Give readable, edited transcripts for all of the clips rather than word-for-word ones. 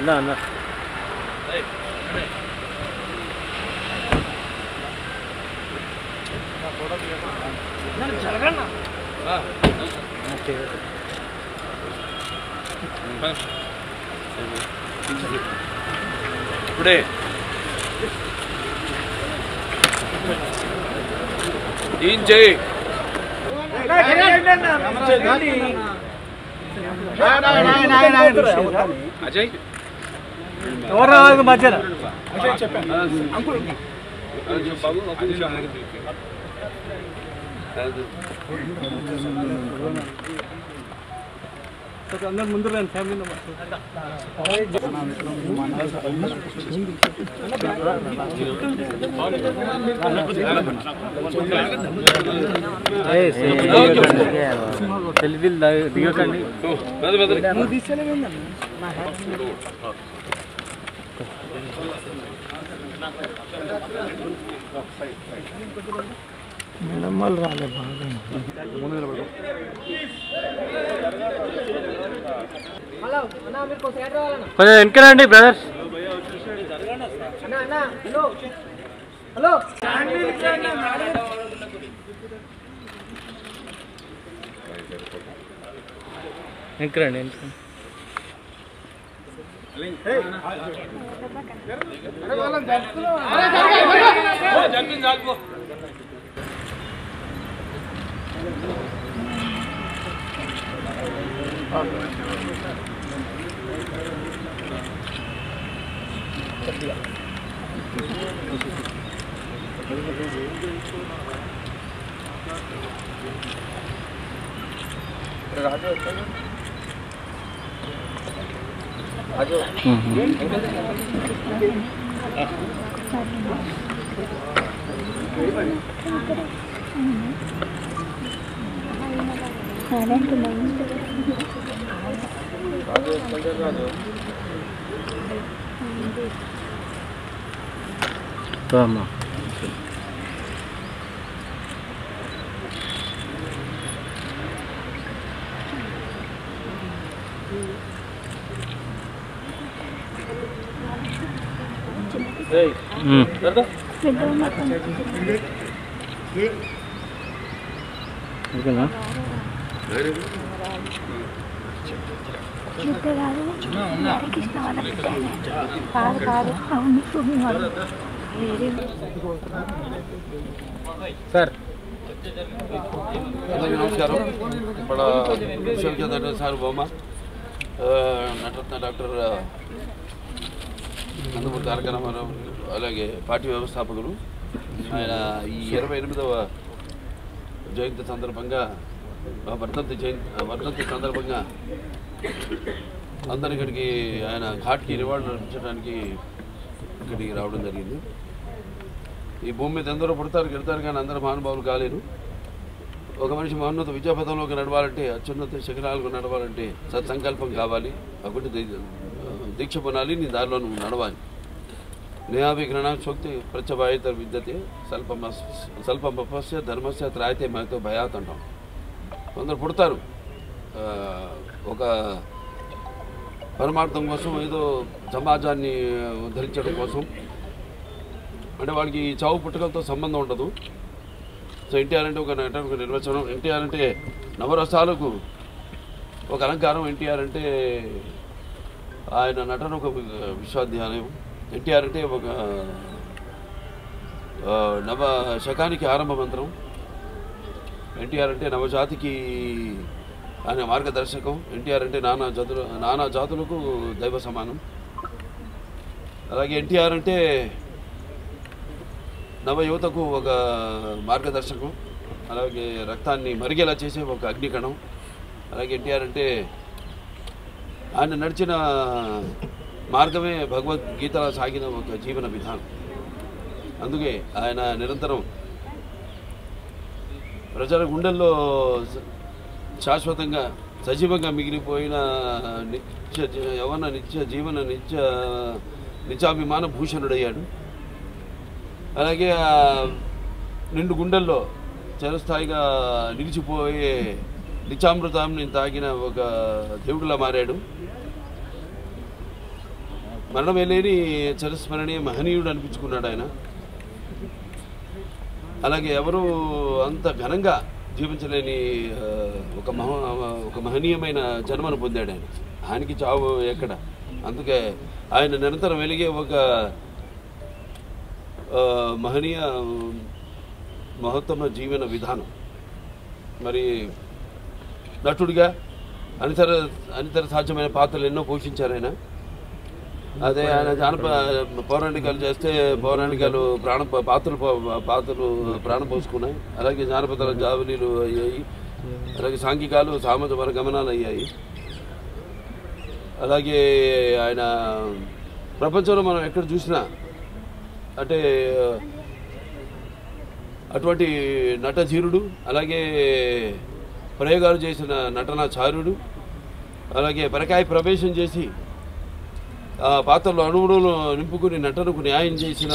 అన్నా అన్నా ఇప్పుడే ఏం చేయి అజయ్ ఎవరు మధ్యన అందరు ముందు రండి ఫ్యామిలీ సెల్ఫీలు దిగకండి మేడం వాళ్ళు రాలే బాగా కొంచెం వెనకరండి బ్రదర్స్. వెనకరండి అమ్మా ఓకేనా సార్ అందరికీ నమస్కారం. ఇప్పుడు విశ్వవిద్యాలయ సార్ బొమ్మ నటరత్న డాక్టర్ నందమూరి తారక రామారావు అలాగే పార్టీ వ్యవస్థాపకులు ఆయన ఈ 28వ జయంతి సందర్భంగా వర్ధంతి సందర్భంగా అందరి ఇక్కడికి ఆయన ఘాట్కి రివార్డు అర్పించడానికి ఇక్కడికి రావడం జరిగింది. ఈ భూమి మీద ఎందరో పుడతారు గెడతారు కానీ అందరూ మహానుభావులు కాలేరు. ఒక మనిషి మహోన్నత విద్యాపథంలోకి నడవాలంటే అత్యున్నత శిఖరాలకు నడవాలంటే సత్సంకల్పం కావాలి. ఒకటి దీక్ష పొనాలి, నీ దారిలో నువ్వు నడవాలి. నేహాభిగ్రహణోక్తి ప్రత్యభాయిత విద్యతే స్వల్పమపస్య ధర్మస్య త్రాయితే మహతో భయాత్ అంటాం. కొందరు పుడతారు ఒక పరమార్థం కోసం, ఏదో సమాజాన్ని ఉద్ధరించడం కోసం. అంటే వాడికి చావు పుట్టుకలతో సంబంధం ఉండదు. సో ఎన్టీఆర్ అంటే ఒక నిర్వచనం. ఎన్టీఆర్ అంటే నవరసాలకు ఒక అలంకారం. ఎన్టీఆర్ అంటే ఆయన నటన ఒక విశ్వవిద్యాలయం. ఎన్టీఆర్ అంటే ఒక నవ శకానికి ఆరంభ మంత్రం. ఎన్టీఆర్ అంటే నవజాతికి ఆయన మార్గదర్శకం. ఎన్టీఆర్ అంటే నానా జాతులకు దైవ సమానం. అలాగే ఎన్టీఆర్ అంటే నవ యువతకు ఒక మార్గదర్శకం. అలాగే రక్తాన్ని మరిగేలా చేసే ఒక అగ్నికణం. అలాగే ఎన్టీఆర్ అంటే ఆయన నడిచిన మార్గమే భగవద్గీత సాగిన ఒక జీవన విధానం. అందుకే ఆయన నిరంతరం ప్రజల గుండెల్లో శాశ్వతంగా సజీవంగా మిగిలిపోయిన నిత్య జీవన నిత్యాభిమాన భూషణుడయ్యాడు. అలాగే నిండు గుండెల్లో చిరస్థాయిగా నిలిచిపోయే నిత్యామృతాన్ని తాగిన ఒక దేవుడిలా మారాడు. మరణమే లేని చిరస్మరణీయ మహనీయుడు అనిపించుకున్నాడు ఆయన. అలాగే ఎవరు అంత ఘనంగా జీవించలేని ఒక మహనీయమైన జన్మను పొందాడు ఆయన. ఆయనకి చావు ఎక్కడ. అందుకే ఆయన నిరంతరం వెలిగే ఒక మహనీయ మహోత్తమ జీవన విధానం. మరి నటుడిగా అనితర సాధ్యమైన పాత్రలు ఎన్నో పోషించారు ఆయన. అదే ఆయన పౌరాణికాలు చేస్తే పౌరాణికాలు పాత్రలు ప్రాణం పోసుకున్నాయి. అలాగే జానపదాల జావలీలు అయ్యాయి. అలాగే సాంఘికాలు సామాజిక గమనాలు అయ్యాయి. అలాగే ఆయన ప్రపంచంలో మనం ఎక్కడ చూసినా అంటే అటువంటి నటధీరుడు, అలాగే ప్రయోగాలు చేసిన నటనాచార్యుడు, అలాగే పరకాయ ప్రవేశం చేసి ఆ పాత్రలో అణువులు నింపుకుని నటనకు న్యాయం చేసిన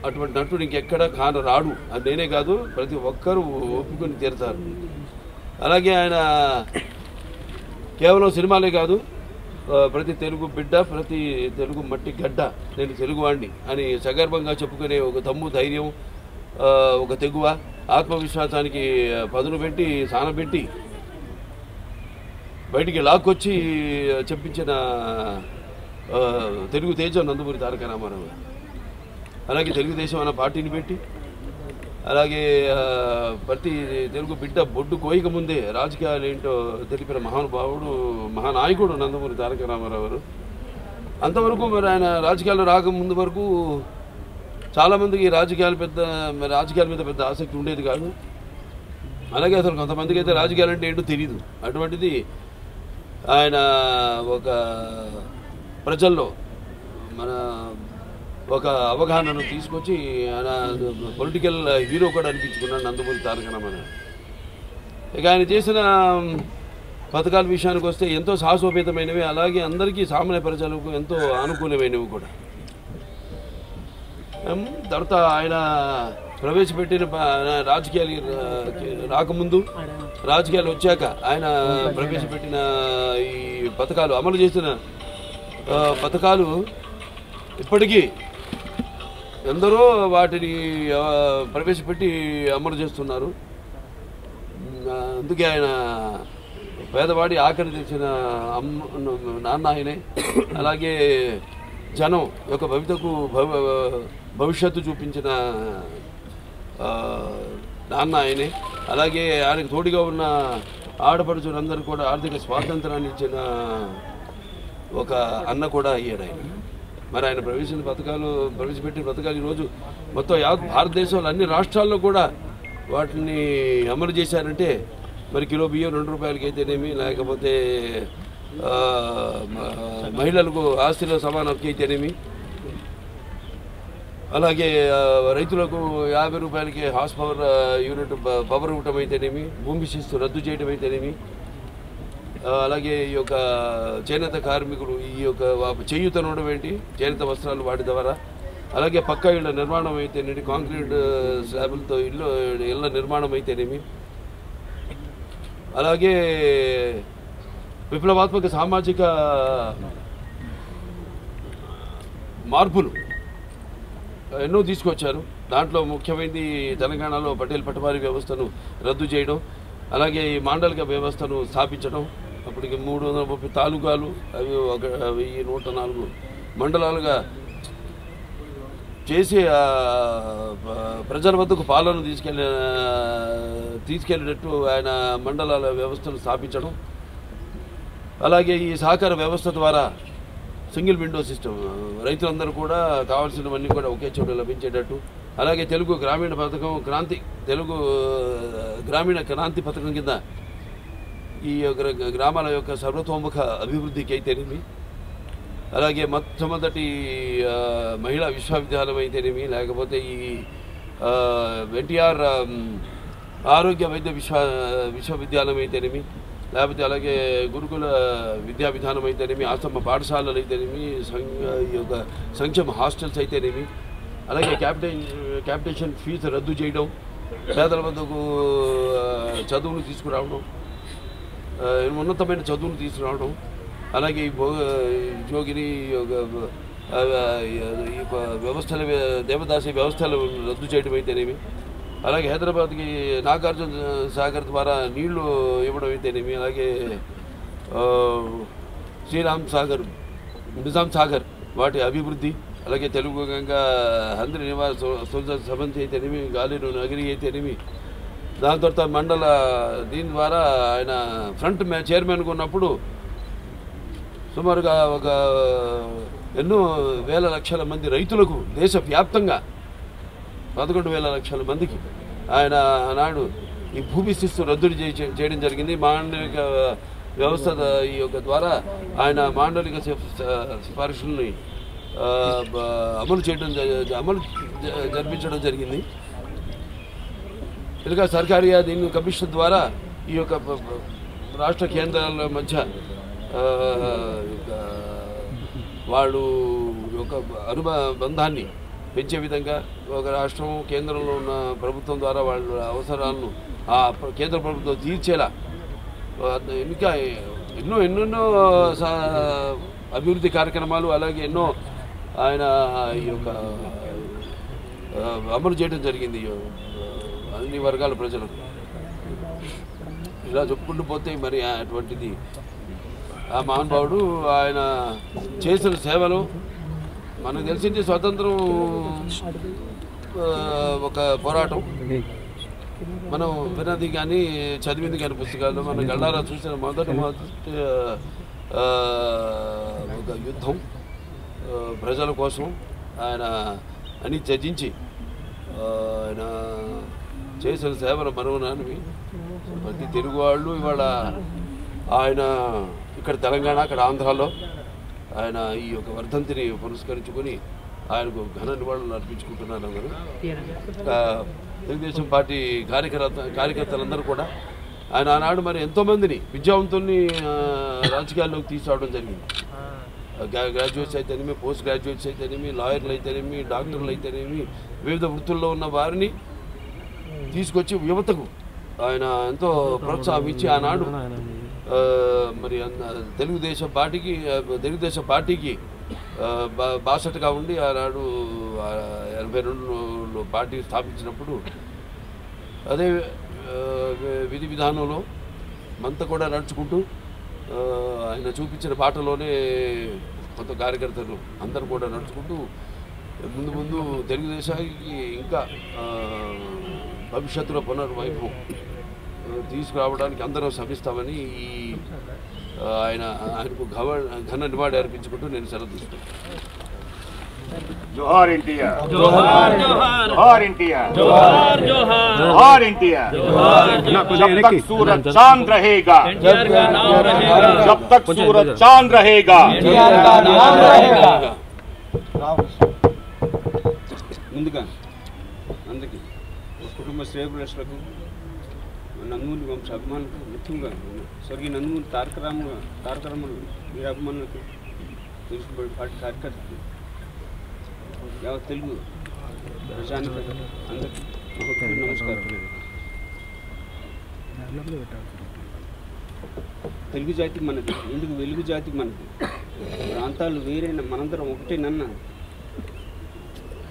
అటువంటి నటుడు ఇంకెక్కడ రాడు. అది నేనే కాదు, ప్రతి ఒక్కరూ ఒప్పుకొని తీరుతారు. అలాగే ఆయన కేవలం సినిమాలే కాదు, ప్రతి తెలుగు బిడ్డ, ప్రతి తెలుగు మట్టి గడ్డ, నేను తెలుగువాడిని అని సగర్భంగా చెప్పుకునే ఒక తమ్ము ధైర్యం, ఒక తెగువ, ఆత్మవిశ్వాసానికి పదును పెట్టి సానబెట్టి బయటికి లాక్కొచ్చి చెప్పించిన తెలుగు తేజం నందమూరి తారక రామారావు. అలాగే తెలుగుదేశం అన్న పార్టీని పెట్టి, అలాగే ప్రతి తెలుగు బిడ్డ బొడ్డు కోయిక ముందే రాజకీయాలు ఏంటో తెలిపిన మహానుభావుడు, మహానాయకుడు నందమూరి తారక రామారావు గారు. అంతవరకు మరి ఆయన రాజకీయాలు రాకముందు వరకు చాలామందికి రాజకీయాల మీద పెద్ద ఆసక్తి ఉండేది కాదు. అలాగే అసలు కొంతమందికి అయితే రాజకీయాలు అంటే ఏంటో తెలియదు. అటువంటిది ఆయన ఒక ప్రజల్లో మన ఒక అవగాహనను తీసుకొచ్చి ఆయన పొలిటికల్ హీరో కూడా అనిపించుకున్నాడు నందమూరి తారక రామారావు. ఇక ఆయన చేసిన పథకాల విషయానికి వస్తే ఎంతో సాహసోపేతమైనవి, అలాగే అందరికీ సామాన్య ప్రజలకు ఎంతో అనుకూలమైనవి కూడా. తర్వాత ఆయన ప్రవేశపెట్టిన రాజకీయాలు రాకముందు, రాజకీయాలు వచ్చాక ఆయన ప్రవేశపెట్టిన ఈ పథకాలు, అమలు చేసిన పథకాలు ఇప్పటికీ ఎందరో వాటిని ప్రవేశపెట్టి అమలు చేస్తున్నారు. అందుకే ఆయన పేదవాడి ఆఖరి తెచ్చిన నాన్న ఆయనే. అలాగే జనం యొక్క భవిష్యత్తు చూపించిన నాన్న ఆయనే. అలాగే ఆయనకు తోడుగా ఉన్న ఆడపడుచులందరూ కూడా ఆర్థిక స్వాతంత్రాన్ని ఇచ్చిన ఒక అన్న కూడా అయ్యాడు ఆయన. మరి ఆయన ప్రవేశపెట్టిన పథకాలు ఈరోజు మొత్తం భారతదేశంలో అన్ని రాష్ట్రాల్లో కూడా వాటిని అమలు చేశారంటే మరి కిలో బియ్యం 2 రూపాయలకి అయితేనేమి, లేకపోతే మహిళలకు ఆస్తిలో సమాన హక్కు అయితేనేమి, అలాగే రైతులకు 50 రూపాయలకి హార్స్ పవర్ యూనిట్ పవర్ ఇవ్వటం అయితేనేమి, భూమి శిస్తు రద్దు చేయడం అయితేనేమి, అలాగే ఈ యొక్క చేనేత కార్మికులు ఈ యొక్క చేయూతనడం ఏంటి, చేనేత వస్త్రాలు వాటి ద్వారా, అలాగే పక్కా ఇళ్ల నిర్మాణం అయితేనేమి, కాంక్రీట్ స్లాబులతో ఇళ్ల నిర్మాణం అయితేనేమి, అలాగే విప్లవాత్మక సామాజిక మార్పులు ఎన్నో తీసుకొచ్చారు. దాంట్లో ముఖ్యమైనది తెలంగాణలో పటేల్ పటవారీ వ్యవస్థను రద్దు చేయడం, అలాగే ఈ మాండలిక వ్యవస్థను స్థాపించడం. అప్పటికి 330 తాలూకాలు, అవి 1104 మండలాలుగా చేసి ప్రజల వద్దకు పాలన తీసుకెళ్ళినట్టు ఆయన మండలాల వ్యవస్థను స్థాపించడం. అలాగే ఈ సహకార వ్యవస్థ ద్వారా సింగిల్ విండో సిస్టమ్, రైతులందరూ కూడా కావాల్సినవన్నీ కూడా ఒకే చోట లభించేటట్టు. అలాగే తెలుగు గ్రామీణ పథకం తెలుగు గ్రామీణ క్రాంతి పథకం కింద ఈ గ్రామాల యొక్క సర్వతోముఖ అభివృద్ధికి అయితేనేమి, అలాగే మొట్టమొదటి మహిళా విశ్వవిద్యాలయం అయితేనేమి, లేకపోతే ఈ ఎన్టీఆర్ ఆరోగ్య వైద్య విశ్వవిద్యాలయం అయితేనేమి, లేకపోతే అలాగే గురుకుల విద్యా విధానం అయితేనేమి, ఆశ్రమ పాఠశాలలు అయితేనేమి, ఈ యొక్క సంక్షేమ హాస్టల్స్ అయితేనేమి, అలాగే క్యాపిటేషన్ ఫీజు రద్దు చేయడం, పేదల వద్దకు చదువులు తీసుకురావడం, ఉన్నతమైన చదువులు తీసుకురావడం, అలాగే ఈ జోగిని వ్యవస్థల దేవదాసి వ్యవస్థలు రద్దు చేయడం అయితేనేమి, అలాగే హైదరాబాద్కి నాగార్జున సాగర్ ద్వారా నీళ్లు ఇవ్వడం అయితేనేమి, అలాగే నిజాం సాగర్ వాటి అభివృద్ధి, అలాగే తెలుగు గంగా హంద్రి నివాస సమంతి అయితేనేమి, గాలిను నగిరి అయితేనేమి, దాని తర్వాత మండల దీని ద్వారా ఆయన ఫ్రంట్ చైర్మన్గా ఉన్నప్పుడు సుమారుగా ఒక ఎన్నో వేల లక్షల మంది రైతులకు దేశవ్యాప్తంగా 11,000 లక్షల మందికి ఆయన ఆనాడు ఈ భూమి శిస్తు రద్దు చేయడం జరిగింది. మాండలిక వ్యవస్థ ఈ యొక్క ద్వారా ఆయన మాండలిక సిఫార్సుల్ని అమలు జరిపించడం జరిగింది. ఇంకా సర్కారీ దీని కమిషన్ ద్వారా ఈ యొక్క రాష్ట్ర కేంద్రాల మధ్య వాళ్ళు ఒక అనుబంధాన్ని పెంచే విధంగా ఒక రాష్ట్రం కేంద్రంలో ఉన్న ప్రభుత్వం ద్వారా వాళ్ళ అవసరాలను ఆ కేంద్ర ప్రభుత్వం తీర్చేలా ఇంకా ఎన్నెన్నో అభివృద్ధి కార్యక్రమాలు, అలాగే ఎన్నో ఆయన ఈ యొక్క అమలు చేయడం జరిగింది అన్ని వర్గాల ప్రజలకు. ఇలా చెప్పుకుంటూ పోతే మరి అటువంటిది ఆ మహానుభావుడు ఆయన చేసిన సేవలు మనకు తెలిసింది. స్వతంత్రం ఒక పోరాటం, మనం విన్నది కానీ చదివింది కానీ పుస్తకాలు, మన గళ్ళారా చూసిన మొదటి ఒక యుద్ధం ప్రజల కోసం ఆయన అని త్యజించి ఆయన చేసిన సేవలు మరువనానివి. ప్రతి తెలుగు వాళ్ళు ఇవాళ ఆయన ఇక్కడ తెలంగాణ, అక్కడ ఆంధ్రాలో ఆయన ఈ యొక్క వర్ధంతిని పురస్కరించుకొని ఆయనకు ఘన నివాళులు అర్పించుకుంటున్నారు అందరూ. తెలుగుదేశం పార్టీ కార్యకర్తలందరూ కూడా ఆయన ఆనాడు మరి ఎంతోమందిని విద్యావంతుల్ని రాజకీయాల్లోకి తీసుకురావడం జరిగింది. గ్రాడ్యుయేట్స్ అయితేనేమి, పోస్ట్ గ్రాడ్యుయేట్స్ అయితేనేమి, లాయర్లు అయితేనేమి, డాక్టర్లు అయితేనేమి, వివిధ వృత్తుల్లో ఉన్న వారిని తీసుకొచ్చి యువతకు ఆయన ఎంతో ప్రోత్సాహం ఇచ్చి ఆనాడు మరి తెలుగుదేశం పార్టీకి బాసటగా ఉండి ఆనాడు 82లో పార్టీ స్థాపించినప్పుడు అదే విధి విధానంలో మనతో కూడా నడుచుకుంటూ ఆయన చూపించిన బాటలోనే కొంత కార్యకర్తలు అందరూ కూడా నడుచుకుంటూ ముందు తెలుగుదేశానికి ఇంకా భవిష్యత్తులో పునర్వైభవం తీసుకురావడానికి అందరం శ్రమిస్తామని ఆయనకు ఘన నివాళి అర్పించుకుంటూ నేను సెలవు తీసుకుంటాను. जोहार एनटीआर, जोहार जोहार एनटीआर, जोहार जोहार जोहार एनटीआर। जब तक सूरज चांद रहेगा, एनटीआर का नाम रहेगा, जब तक सूरज चांद रहेगा, एनटीआर का नाम रहेगा। ముందుగా అందరికీ కుటుంబ శ్రేయభిలాషులకు నందమూరి వంశ అభిమానులకు, ముఖ్యంగా స్వర్గీయ నందమూరి తారక రామారావు వీరి అభిమానులకు, తెలుగుదేశం పార్టీ కార్యకర్తలకు, యావత్ తెలుగు ప్రజానికి అందరికీ నమస్కారం. తెలుగు జాతి మనది, ఎందుకు వెలుగు జాతి మనది, ప్రాంతాలు వేరైన మనందరం ఒకటేనన్న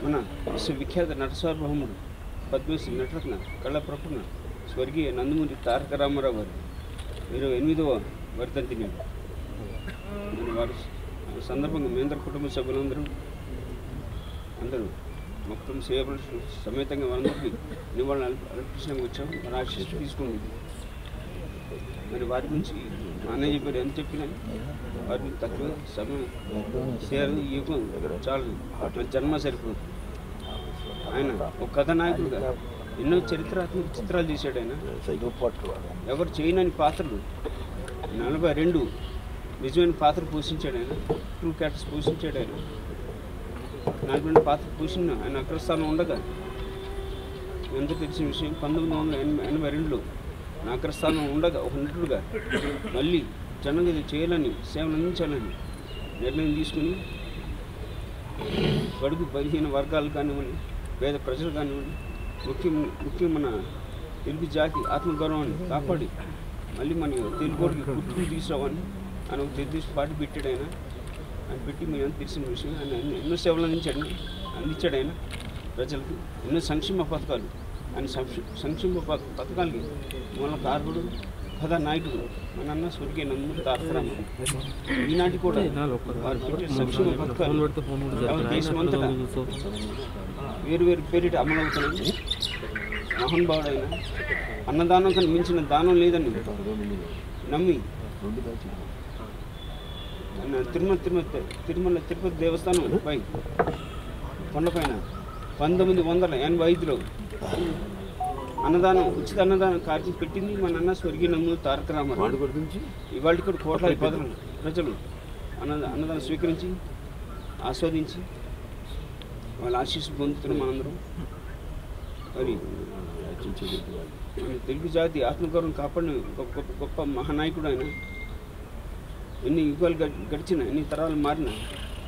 మన విశ్వవిఖ్యాత నటసార్వభౌముడు పద్మశ్రీ నటరత్న కళాప్రపూర్ణ స్వర్గీయ నందమూరి తారక రామారావు గారు 28వ వర్ధంతిని వారి సందర్భంగా మీ అందరు కుటుంబ సభ్యులందరూ అందరూ మా కుటుంబ సేవలు సమేతంగా వాళ్ళందరికీ నివాళులు అర్పించడానికి వచ్చాం. మన ఆశీస్సు తీసుకుంది. మరి వారి గురించి అన్నయ్య చెప్పారు, ఎంత చెప్పినా వారిని తక్కువ సమయం సేవ యుగం చాలు, అట్లా జన్మ సరిపోదు. ఆయన ఒక కథానాయకుడుగా ఎన్నో చరిత్రాత్మక చిత్రాలు తీశాడు. ఆయన ఎవరు చేయనని పాత్రలు 42 నిజమైన పాత్ర పోషించాడు. ఆయన ట్రూ క్యారెక్టర్స్ పోషించాడు. ఆయన నాయకుడిని పాత్ర పోషించిన ఆయన అగ్రస్థానం ఉండగా ఎంతో తెలిసిన విషయం 1982లో నా అగ్రస్థానం ఉండగా ఒక నటుడుగా మళ్ళీ జనంగా చేయాలని, సేవలు అందించాలని నిర్ణయం తీసుకుని బడుగు బలహీన వర్గాలు కానివ్వండి, పేద ప్రజలు కానివ్వండి, ముఖ్యం మన తెలుగు జాతి ఆత్మగౌరవాన్ని కాపాడి మళ్ళీ మన తెలుగుకి గుర్తులు తీసుకురావాలని ఆయన ఒక నిర్దిష్ట పార్టీ పెట్టాడు ఆయన పెట్టి మేము తెలిసిన విషయం ఆయన ఎన్నో సేవలు అందించాడు ఆయన ప్రజలకు ఎన్నో సంక్షేమ పథకాలు ఆయన సంక్షేమ పథకాలకి మన కారకుడు కథానాయకుడు మన అన్న స్వర్గీయ నందమూరి తారక రామారావు. ఈనాటి కూడా వారు పెట్టే సంక్షేమ పథకాలు దేశమంతటా వేరు వేరు పేరిట అమలవుతున్నాయి. మహానుభావుడైన అన్నదానం కన్నా మించిన దానం లేదని నమ్మి తిరుపతి దేవస్థానం పై కొండపైన 1985లో ఉచిత అన్నదానం కార్యం పెట్టింది మన అన్న స్వర్గీయ నందమూరి తారక రామారావు. ఇవాళ కూడా కోట్లాది ప్రజలు అన్నదానం స్వీకరించి ఆస్వాదించి వాళ్ళ ఆశీస్సు పొందుతున్నాం మనందరం. మరి తెలుగు జాతి ఆత్మగౌరవం కాపాడిన గొప్ప మహానాయకుడు ఆయన. ఎన్ని యుగాలు గడిచిన ఎన్ని తరాలు మారిన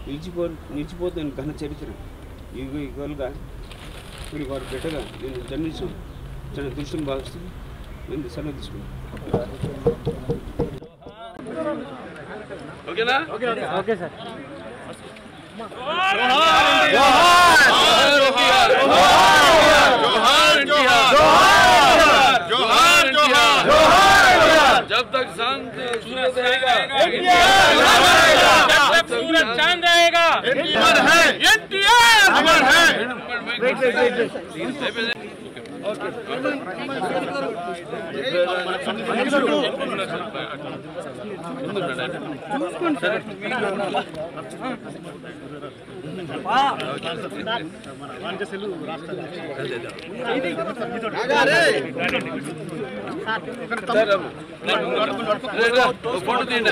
నిలిచిపోతున్న ఘన చరిత్ర యుగాలుగా మరి వారు బిడ్డగా నేను జన్మించడం చాలా దృష్టిని భావిస్తూ నేను సెలవు తీసుకున్నాను. ఓకేనా? Okay sir. जब तक शांत सूरज रहेगा जब तक सूरज चांद रहेगा अमर है एनटीआर अमर है। ఫోటో తీయండి.